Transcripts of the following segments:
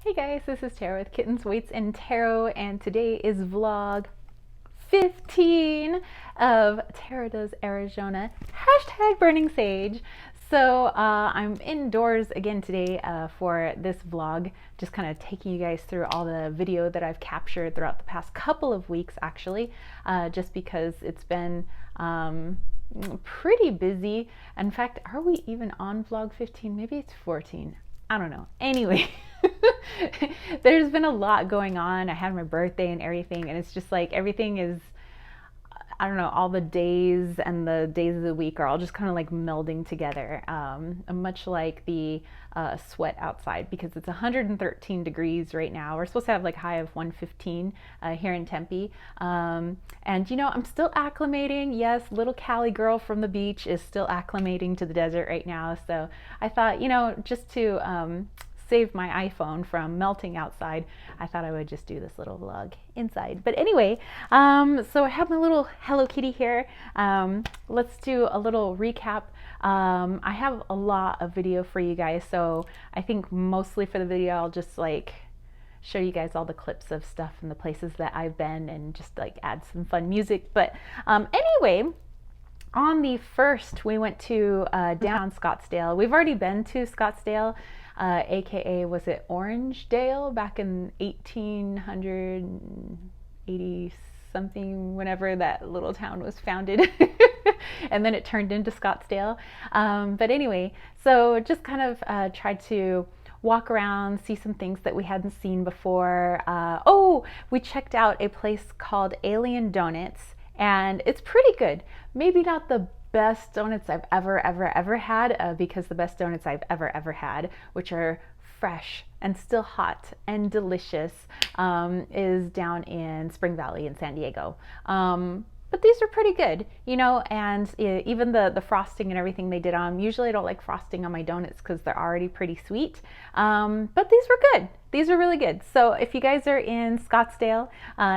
Hey guys, this is Tara with Kittens, Weights, and Tarot, and today is vlog 15 of Tara Does Arizona, hashtag burning sage. So I'm indoors again today for this vlog, just kind of taking you guys through all the video that I've captured throughout the past couple of weeks actually, just because it's been pretty busy. In fact, are we even on vlog 15? Maybe it's 14. I don't know. Anyway, there's been a lot going on. I had my birthday and everything, and it's just like everything is, I don't know, all the days and the days of the week are all just kind of like melding together, much like the sweat outside, because it's 113 degrees right now. We're supposed to have like high of 115 here in Tempe. And you know, I'm still acclimating. Yes, little Cali girl from the beach is still acclimating to the desert right now. So I thought, you know, just to save my iPhone from melting outside, I thought I would just do this little vlog inside. But anyway, so I have my little Hello Kitty here. Let's do a little recap. I have a lot of video for you guys, so I think mostly for the video I'll just like show you guys all the clips of stuff and the places that I've been and just like add some fun music. But anyway, on the first, we went to down Scottsdale. We've already been to Scottsdale, aka was it Orangedale, back in 1880 something, whenever that little town was founded. And then it turned into Scottsdale. But anyway, so just kind of tried to walk around, see some things that we hadn't seen before. Oh, we checked out a place called Alien Donuts, and it's pretty good. Maybe not the best donuts I've ever had, because the best donuts I've ever had, which are fresh and still hot and delicious, is down in Spring Valley in San Diego. But these are pretty good, you know, and even the frosting and everything they did on them. Usually I don't like frosting on my donuts because they're already pretty sweet, but these were good. These are really good. So if you guys are in Scottsdale,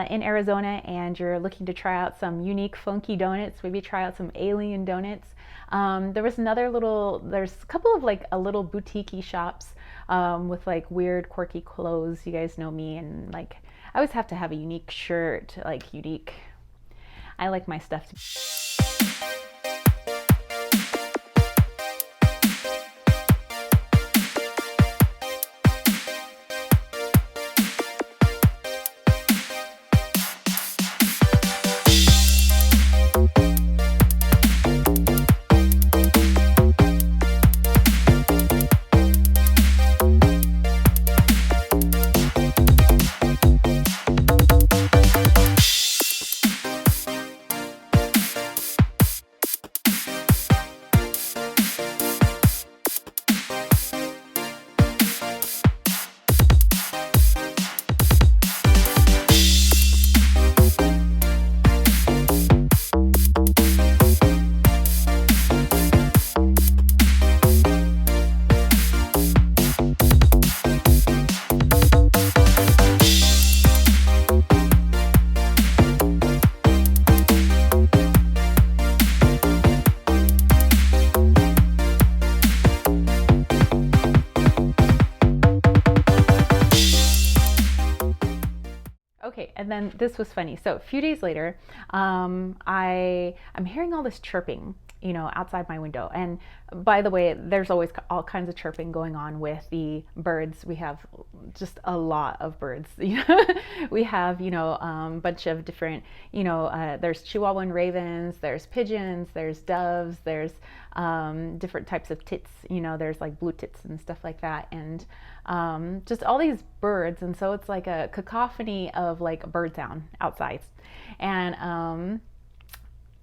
in Arizona, and you're looking to try out some unique, funky donuts, maybe try out some Alien Donuts. There's a couple of like a little boutique-y shops with like weird, quirky clothes. You guys know me, and like I always have to have a unique shirt, like unique. I like my stuff to Okay, and then this was funny. So a few days later, I'm hearing all this chirping, you know, outside my window. And by the way, there's always all kinds of chirping going on with the birds. We have just a lot of birds. We have, you know, a bunch of different, you know, there's Chihuahuan ravens, there's pigeons, there's doves, there's different types of tits, you know, there's like blue tits and stuff like that. And just all these birds. And so it's like a cacophony of like a bird sound outside. And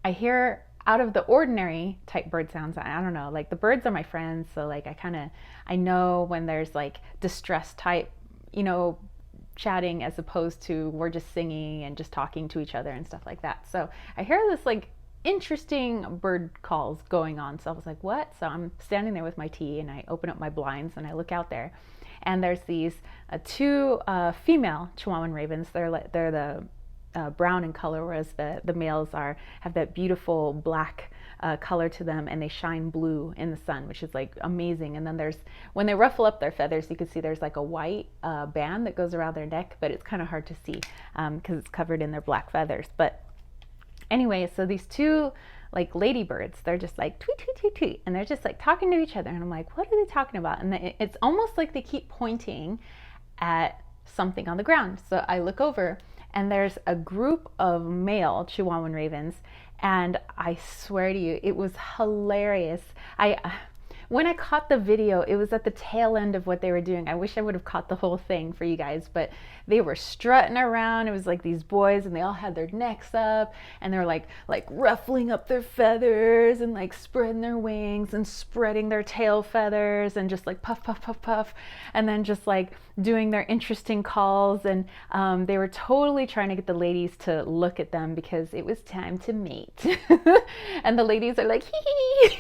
I hear out of the ordinary type bird sounds. I don't know, like the birds are my friends. So like I know when there's like distress type, you know, chatting, as opposed to we're just singing and just talking to each other and stuff like that. So I hear this like interesting bird calls going on. So I was like, what? So I'm standing there with my tea, and I open up my blinds and I look out there, and there's these two female Chihuahuan ravens. They're the brown in color, whereas the males have that beautiful black color to them, and they shine blue in the sun, which is like amazing. And then when they ruffle up their feathers, you can see there's like a white band that goes around their neck, but it's kind of hard to see because it's covered in their black feathers. But anyway, so these two like ladybirds, they're just like tweet, tweet, tweet, tweet, and they're just like talking to each other. And I'm like, what are they talking about? And it's almost like they keep pointing at something on the ground. So I look over, and there's a group of male Chihuahuan ravens, and I swear to you, it was hilarious. When I caught the video, it was at the tail end of what they were doing. I wish I would have caught the whole thing for you guys, but they were strutting around. It was like these boys, and they all had their necks up, and they're like ruffling up their feathers and like spreading their wings and spreading their tail feathers and just like puff, puff, puff, puff, and then just like doing their interesting calls. And they were totally trying to get the ladies to look at them because it was time to mate. And the ladies are like, hee hee.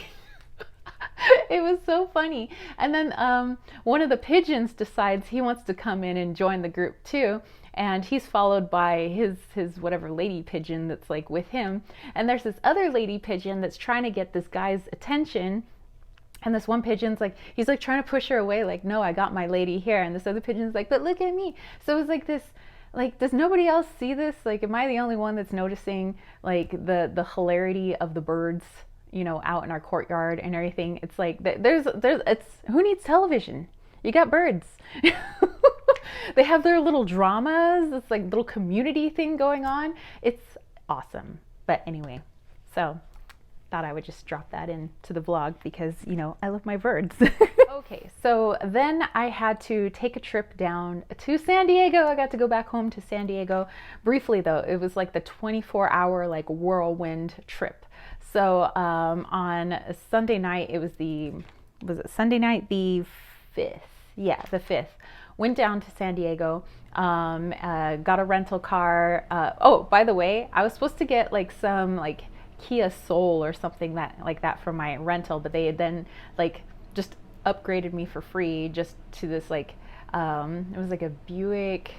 It was so funny. And then one of the pigeons decides he wants to come in and join the group too. And he's followed by his whatever lady pigeon that's like with him. And there's this other lady pigeon that's trying to get this guy's attention. And this one pigeon's like, he's like trying to push her away, like, no, I got my lady here. And this other pigeon's like, but look at me. So it was like this, like, does nobody else see this? Like, am I the only one that's noticing like the hilarity of the birds, you know, out in our courtyard and everything? It's like it's who needs television? You got birds. They have their little dramas. It's like little community thing going on. It's awesome. But anyway, so thought I would just drop that into the vlog because, you know, I love my birds. Okay, so then I had to take a trip down to San Diego. I got to go back home to San Diego briefly, though. It was like the 24-hour like whirlwind trip. So on Sunday night, was it Sunday night the 5th? Yeah, the 5th. Went down to San Diego, got a rental car. Oh, by the way, I was supposed to get like some like Kia Soul or something like that for my rental, but they had then like just upgraded me for free just to this like, it was like a Buick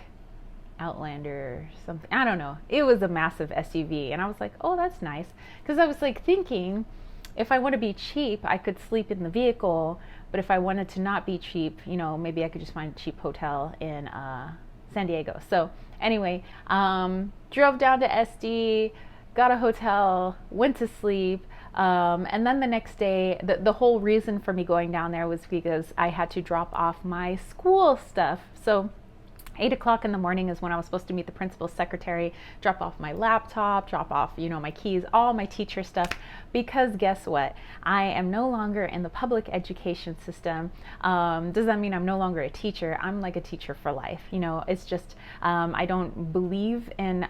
Outlander or something. I don't know. It was a massive SUV, and I was like, oh, that's nice. Because I was like thinking, if I want to be cheap, I could sleep in the vehicle, but if I wanted to not be cheap, you know, maybe I could just find a cheap hotel in San Diego. So anyway, drove down to SD, got a hotel, went to sleep, and then the next day, the whole reason for me going down there was because I had to drop off my school stuff. So 8 o'clock in the morning is when I was supposed to meet the principal's secretary, drop off my laptop, drop off, you know, my keys, all my teacher stuff, because guess what? I am no longer in the public education system. Does that mean I'm no longer a teacher? I'm like a teacher for life. You know, it's just, I don't believe in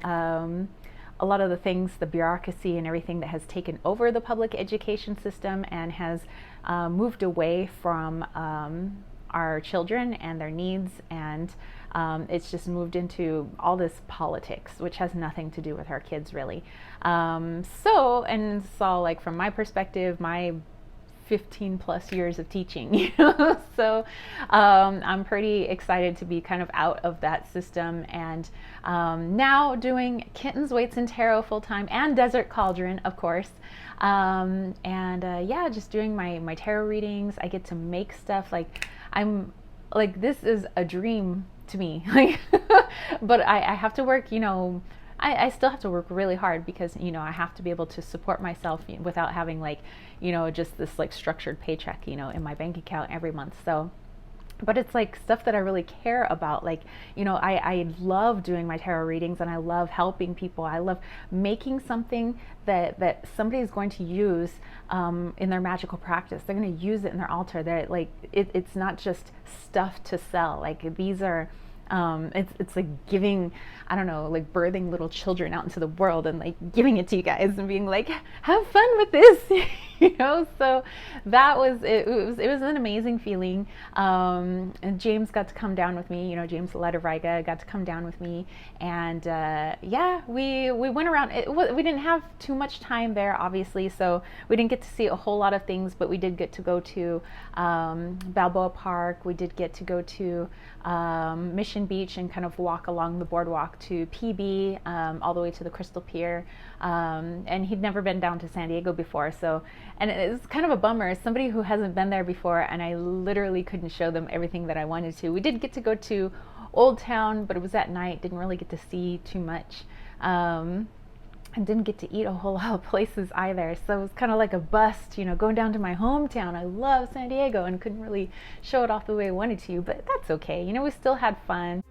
a lot of the things, the bureaucracy and everything that has taken over the public education system and has moved away from our children and their needs, and it's just moved into all this politics, which has nothing to do with our kids really. So like from my perspective, my 15 plus years of teaching, you know? So I'm pretty excited to be kind of out of that system, and now doing Kittens, Weights, and Tarot full time, and Desert Cauldron, of course. Yeah, just doing my tarot readings. I get to make stuff. Like, I'm like, this is a dream to me. Like, but I have to work, you know, I still have to work really hard because, you know, I have to be able to support myself without having like, you know, just this like structured paycheck, you know, in my bank account every month. So, but it's like stuff that I really care about. Like, you know, I love doing my tarot readings, and I love helping people. I love making something that somebody's going to use in their magical practice. They're going to use it in their altar. They're like, it's not just stuff to sell. Like, these are, it's like giving, I don't know, like birthing little children out into the world and like giving it to you guys and being like, have fun with this, you know? So that was, it was an amazing feeling. And James got to come down with me, you know, James Ledervriga got to come down with me, and yeah, we went around. We didn't have too much time there, obviously, so we didn't get to see a whole lot of things, but we did get to go to Balboa Park. We did get to go to Mission Ocean Beach and kind of walk along the boardwalk to PB, all the way to the Crystal Pier. And he'd never been down to San Diego before, so, and it's kind of a bummer as somebody who hasn't been there before, and I literally couldn't show them everything that I wanted to. We did get to go to Old Town, but it was at night, didn't really get to see too much. And didn't get to eat a whole lot of places either. So it was kind of like a bust, going down to my hometown. I love San Diego and couldn't really show it off the way I wanted to, but that's okay. We still had fun.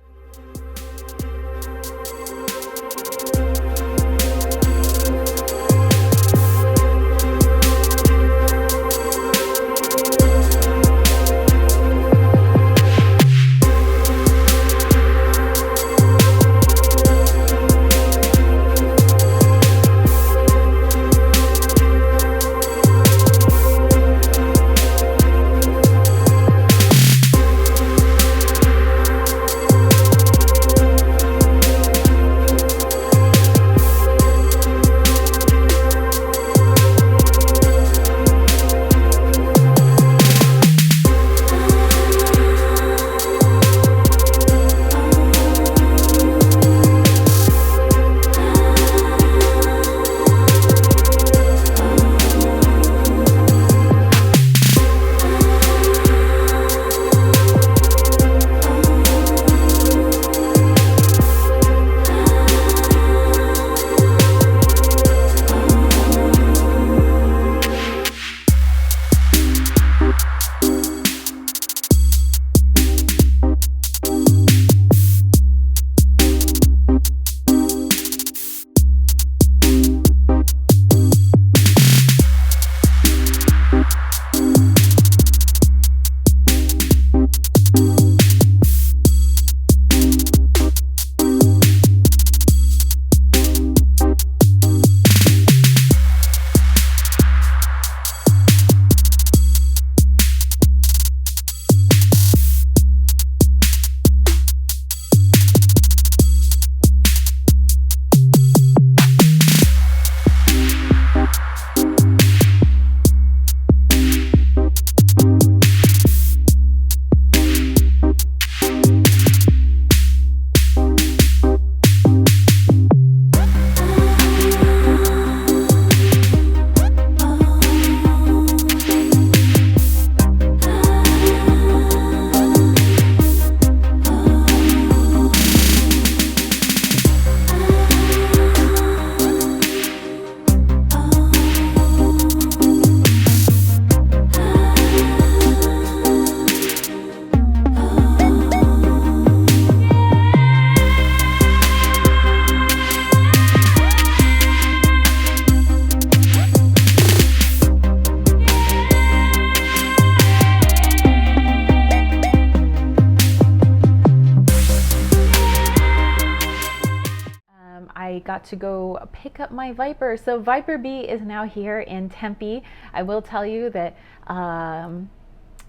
I got to go pick up my Viper. So Viper B is now here in Tempe. I will tell you that a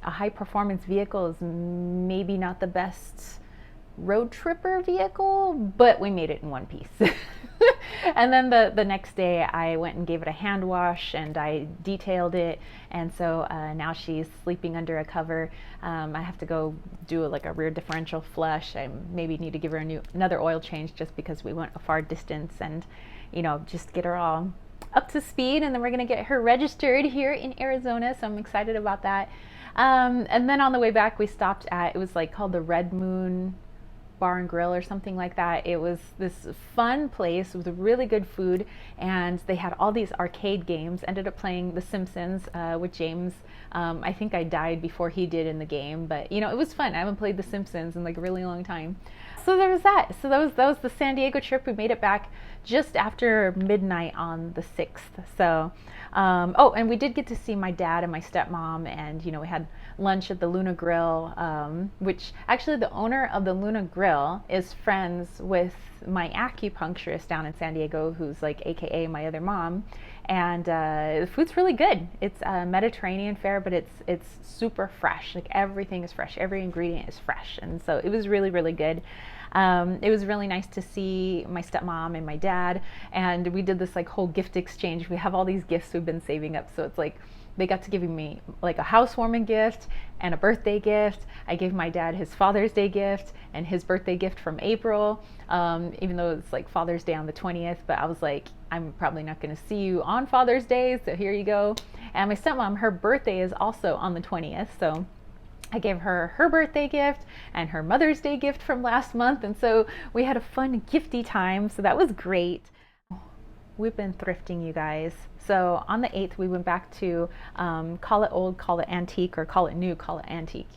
high performance vehicle is maybe not the best road tripper vehicle, but we made it in one piece. And then the next day I went and gave it a hand wash and I detailed it, and so now she's sleeping under a cover. I have to go do like a rear differential flush. I maybe need to give her another oil change just because we went a far distance, and just get her all up to speed, and then we're gonna get her registered here in Arizona, so I'm excited about that. And then on the way back we stopped at, it was like called the Red Moon Bar and Grill or something like that. It was this fun place with really good food, and they had all these arcade games. Ended up playing The Simpsons with James. I think I died before he did in the game, but it was fun. I haven't played The Simpsons in like a really long time. So there was that. So that was the San Diego trip. We made it back just after midnight on the 6th. So oh, and we did get to see my dad and my stepmom, and we had lunch at the Luna Grill, which actually the owner of the Luna Grill is friends with my acupuncturist down in San Diego, who's like AKA my other mom. And the food's really good. It's Mediterranean fare, but it's super fresh. Like everything is fresh. Every ingredient is fresh, and so it was really, really good. It was really nice to see my stepmom and my dad, and we did this like whole gift exchange. We have all these gifts we've been saving up, so it's like they got to give me like a housewarming gift and a birthday gift. I gave my dad his Father's Day gift and his birthday gift from April, even though it's like Father's Day on the 20th, but I was like, I'm probably not going to see you on Father's Day, so here you go. And my stepmom, her birthday is also on the 20th, so I gave her her birthday gift and her Mother's Day gift from last month, and so we had a fun gifty time, so that was great. We've been thrifting, you guys. So on the 8th, we went back to call it old, call it antique, or call it new, call it antique.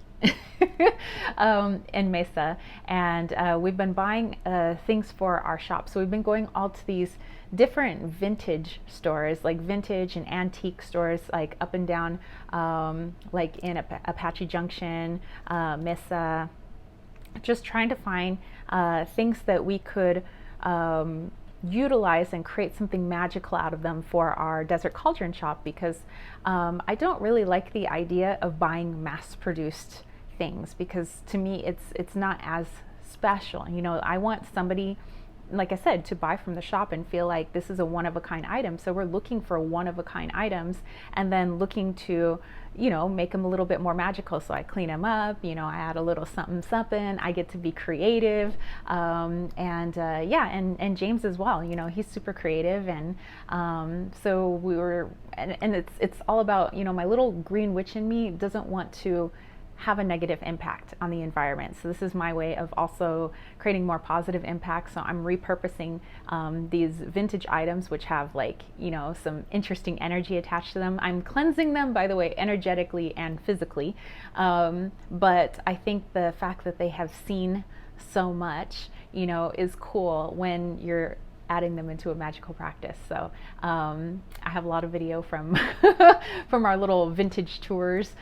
In Mesa, and we've been buying things for our shop. So we've been going all to these different vintage stores, like vintage and antique stores, like up and down, like in Apache Junction, Mesa, just trying to find things that we could utilize and create something magical out of them for our Desert Cauldron shop, because I don't really like the idea of buying mass-produced things, because to me it's not as special. You know, I want somebody, like I said, to buy from the shop and feel like this is a one-of-a-kind item. So we're looking for one-of-a-kind items, and then looking to, you know, make them a little bit more magical. So I clean them up, you know, I add a little something something, I get to be creative, yeah, and James as well, you know, he's super creative. And so we were, and it's all about, you know, my little green witch in me doesn't want to have a negative impact on the environment. So this is my way of also creating more positive impact. So I'm repurposing these vintage items, which have, like, you know, some interesting energy attached to them. I'm cleansing them, by the way, energetically and physically. But I think the fact that they have seen so much, you know, is cool when you're adding them into a magical practice. So I have a lot of video from from our little vintage tours.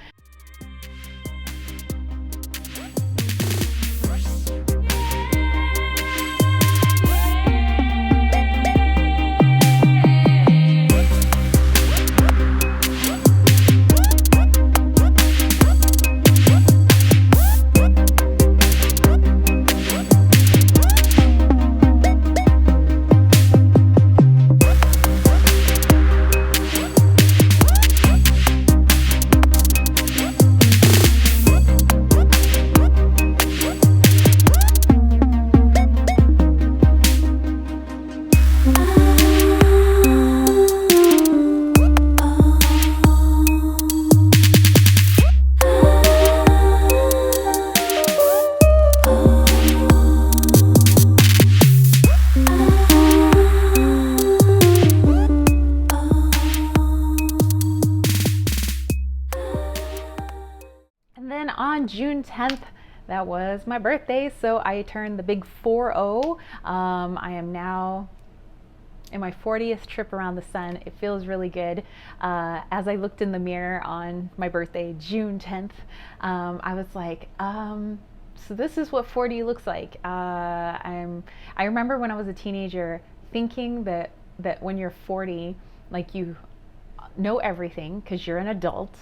On June 10th, that was my birthday, so I turned the big 4-0. I am now in my 40th trip around the sun. It feels really good. As I looked in the mirror on my birthday, June 10th, I was like, so this is what 40 looks like. I remember when I was a teenager thinking that when you're 40, like, you know everything because you're an adult,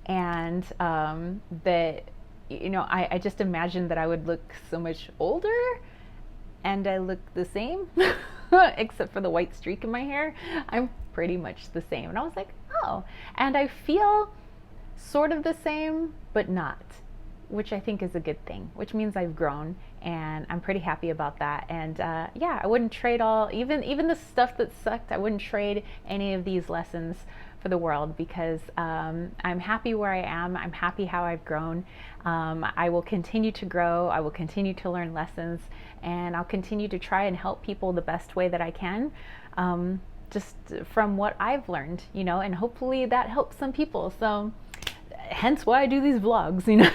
and that, you know, I just imagined that I would look so much older, and I look the same except for the white streak in my hair. I'm pretty much the same. And I was like, oh, and I feel sort of the same but not, which I think is a good thing, which means I've grown, and I'm pretty happy about that. And yeah, I wouldn't trade even the stuff that sucked. I wouldn't trade any of these lessons for the world, because I'm happy where I am. I'm happy how I've grown. I will continue to grow. I will continue to learn lessons, and I'll continue to try and help people the best way that I can, just from what I've learned, you know, and hopefully that helps some people. So hence why I do these vlogs, you know.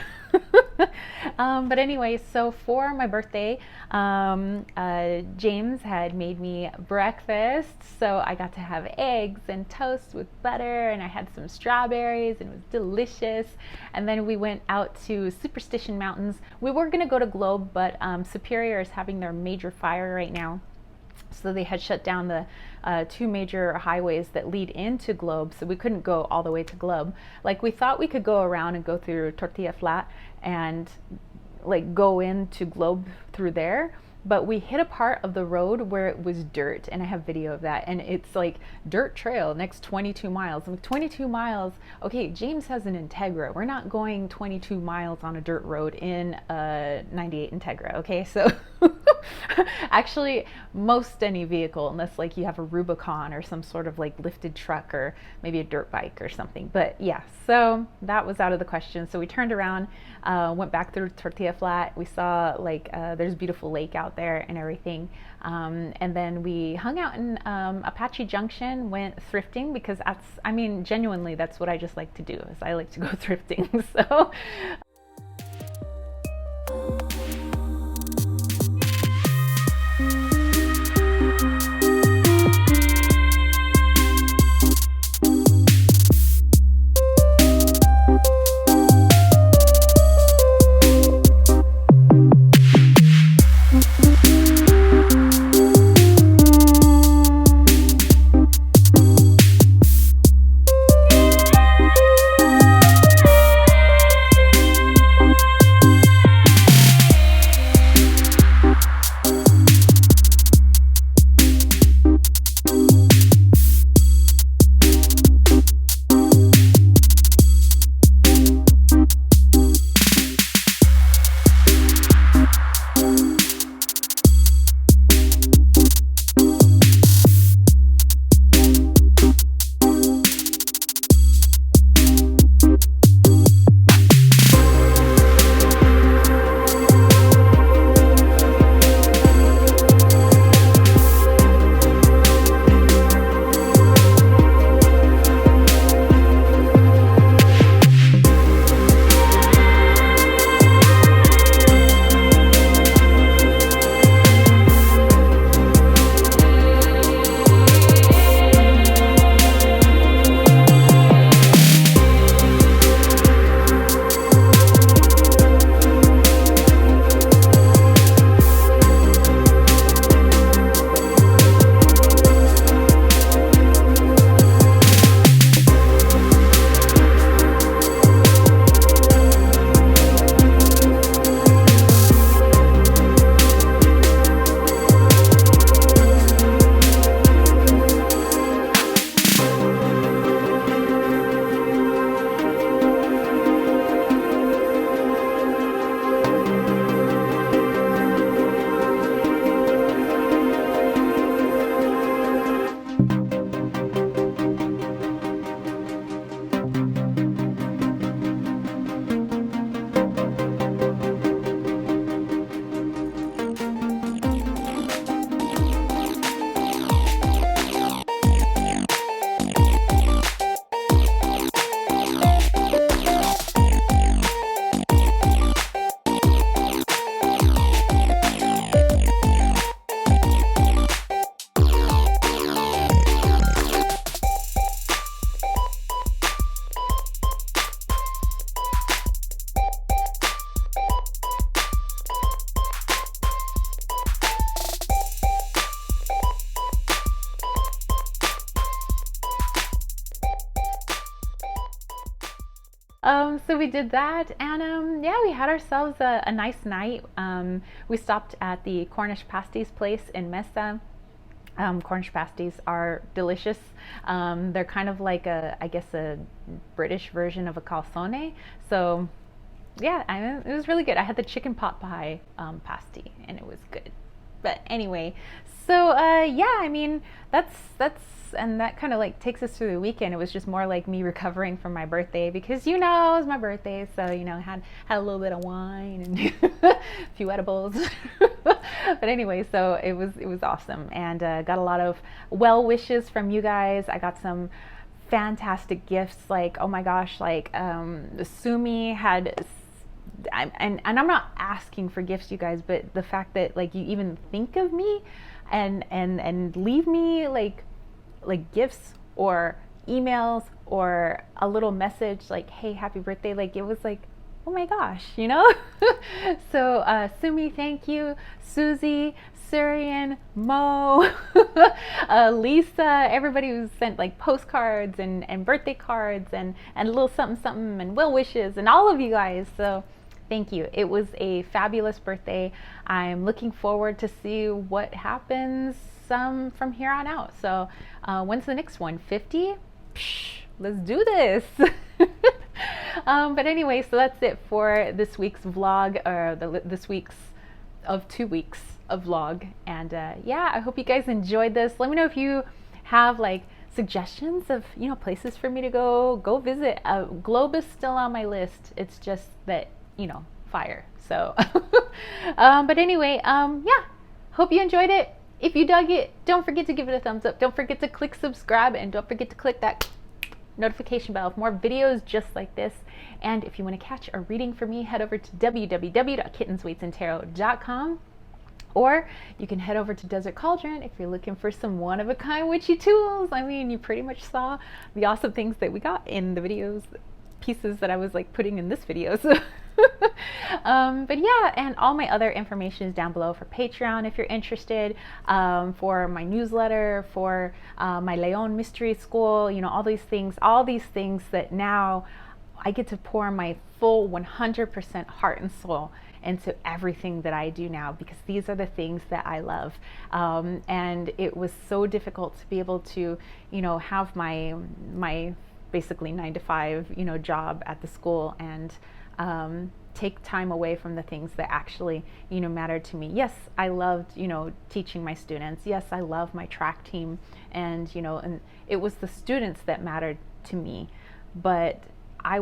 But anyway, so for my birthday, James had made me breakfast, so I got to have eggs and toast with butter, and I had some strawberries, and it was delicious. And then we went out to Superstition Mountains. We were going to go to Globe, but Superior is having their major fire right now. So they had shut down the two major highways that lead into Globe, so we couldn't go all the way to Globe. Like, we thought we could go around and go through Tortilla Flat and like go into Globe through there, but we hit a part of the road where it was dirt, and I have video of that, and it's like dirt trail next 22 miles. I'm like, 22 miles, okay, James has an Integra. We're not going 22 miles on a dirt road in a 98 Integra, okay? So actually, most any vehicle, unless like you have a Rubicon or some sort of like lifted truck or maybe a dirt bike or something. But yeah, so that was out of the question. So we turned around, went back through Tortilla Flat. We saw like there's a beautiful lake out there and everything. And then we hung out in Apache Junction, went thrifting, because that's, I mean, genuinely, that's what I just like to do, is I like to go thrifting. So so we did that, and yeah, we had ourselves a nice night. We stopped at the Cornish pasties place in Mesa. Cornish pasties are delicious. They're kind of like I guess a British version of a calzone. So yeah, it was really good. I had the chicken pot pie pasty, and it was good. But anyway, so yeah, I mean, that's and that kind of like takes us through the weekend. It was just more like me recovering from my birthday, because it was my birthday, so had a little bit of wine and a few edibles. But anyway, so it was awesome, and got a lot of well wishes from you guys. I got some fantastic gifts, like, oh my gosh, like Sumi had, and I'm not asking for gifts, you guys, but the fact that like you even think of me and leave me like gifts or emails or a little message like, hey, happy birthday, like it was like, oh my gosh, So Sumi, thank you. Susie, Surian, Mo, Lisa, everybody who sent like postcards and birthday cards and a little something and well wishes, and all of you guys. So Thank you. It was a fabulous birthday. I'm looking forward to see what happens from here on out. So when's the next one? 50? Psh, let's do this. But anyway, so that's it for this week's vlog, or this week's of 2 weeks of vlog. And yeah, I hope you guys enjoyed this. Let me know if you have like suggestions of, you know, places for me to go visit. Globe is still on my list. It's just that, you know, fire. So but anyway, yeah, hope you enjoyed it. If you dug it, don't forget to give it a thumbs up. Don't forget to click subscribe, and don't forget to click that notification bell for more videos just like this. And if you want to catch a reading for me, head over to www.kittensweetsandtarot.com, or you can head over to Desert Cauldron if you're looking for some one-of-a-kind witchy tools. I mean, you pretty much saw the awesome things that we got in the videos, pieces that I was like putting in this video. So but yeah, and all my other information is down below for Patreon if you're interested, for my newsletter, for my Leon Mystery School, you know, all these things that now I get to pour my full 100% heart and soul into everything that I do now, because these are the things that I love. And it was so difficult to be able to, you know, have my basically 9-to-5, you know, job at the school, and take time away from the things that actually, you know, mattered to me. Yes, I loved, you know, teaching my students. Yes, I love my track team, and, you know, and it was the students that mattered to me, but I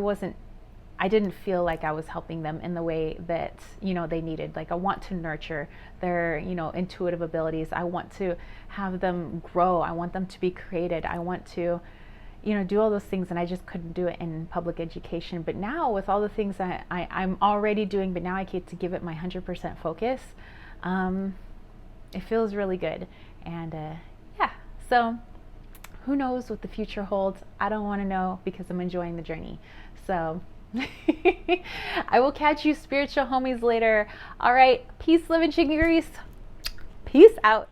didn't feel like I was helping them in the way that, you know, they needed. Like, I want to nurture their, you know, intuitive abilities. I want to have them grow. I want them to be created. I want to, you know, do all those things, and I just couldn't do it in public education. But now, with all the things that I'm already doing, but now I get to give it my 100% focus, it feels really good. And yeah, so who knows what the future holds? I don't want to know, because I'm enjoying the journey. So I will catch you spiritual homies later. All right, peace, love, and chicken grease. Peace out.